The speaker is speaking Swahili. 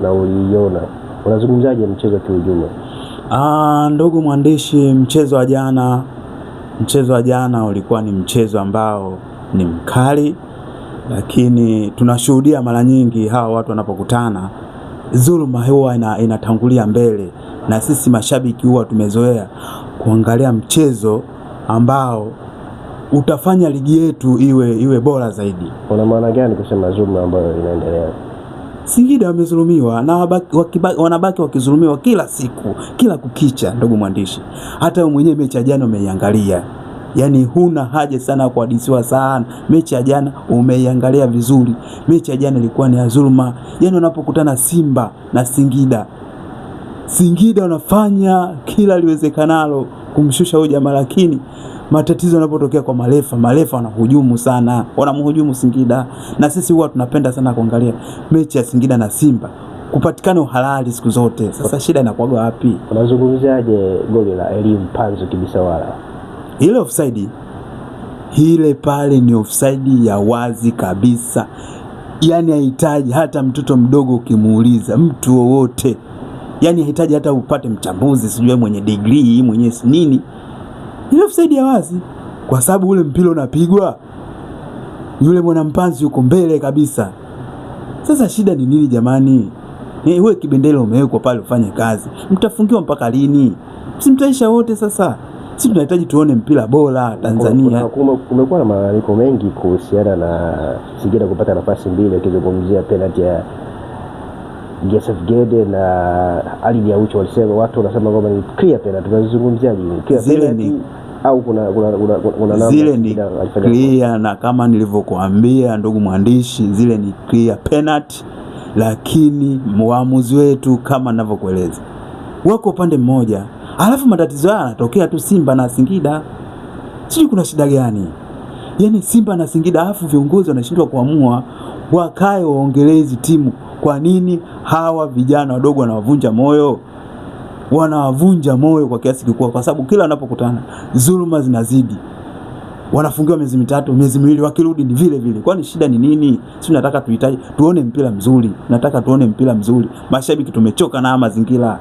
na uliiona, unazungumzaje mchezo kwa ujumla? Ndugu mwandishi, mchezo wa jana ulikuwa ni mchezo ambao ni mkali, lakini tunashuhudia mara nyingi hawa watu wanapokutana dhuluma huwa inatangulia mbele, na sisi mashabiki huwa tumezoea kuangalia mchezo ambao utafanya ligi yetu iwe bora zaidi. Una maana gani kusema dhuluma ambayo inaendelea? Singida wamezulumiwa na wanabaki wakizulumiwa kila siku, kila kukicha. Ndugu mwandishi, hata wewe mwenyewe mechi ya jana umeiangalia, yani huna haja sana kuhadisiwa sana. Mechi ya jana umeiangalia vizuri. Mechi ya jana ilikuwa ni ya dhuluma. Yani wanapokutana Simba na Singida wanafanya kila liwezekanalo kumshusha huyo jamaa, lakini matatizo yanapotokea kwa marefa wanahujumu sana, wanamhujumu Singida. Na sisi huwa tunapenda sana kuangalia mechi ya Singida na Simba, kupatikana uhalali siku zote. Sasa shida inakuwa wapi? Unazungumziaje goli la Elie Mpanzu Kibisawala? Ile offside ile pale ni offside ya wazi kabisa. Yani hahitaji hata mtoto mdogo ukimuuliza, mtu wowote, yani hahitaji hata upate mchambuzi sijui mwenye degree mwenye nini. Ile offside ya wazi, kwa sababu ule mpira unapigwa, yule mwana Mpanzu yuko mbele kabisa. Sasa shida ni nini jamani? Wewe kibendele umewekwa pale ufanye kazi, mtafungiwa mpaka lini? Msimtaisha wote sasa. Sisi tunahitaji tuone mpira bora Tanzania. Kumekuwa na malalamiko mengi kuhusiana na Singida kupata nafasi mbili, akizungumzia penalty ya Joseph Gede na Ali Aucho. Walisema watu wanasema kwamba ni clear penalty. Tunazungumziaje clear penalty au kuna zile ni clear? Na kama nilivyokuambia ndugu mwandishi, zile ni clear penalty, lakini muamuzi wetu kama ninavyokueleza wako upande mmoja, alafu matatizo haya yanatokea tu Simba na Singida. Sijui kuna shida gani? Yani Simba na Singida, alafu viongozi wanashindwa kuamua, wakae waongelezi timu. Kwa nini hawa vijana wadogo wanawavunja moyo? Wanawavunja moyo kwa kiasi kikubwa, kwa sababu kila wanapokutana dhuluma zinazidi. Wanafungiwa miezi mitatu, miezi miwili, wakirudi ni vile vile. Kwani shida ni nini? Sisi tunataka tuone mpira mzuri. Nataka tuone mpira mzuri. Mashabiki tumechoka na mazingira.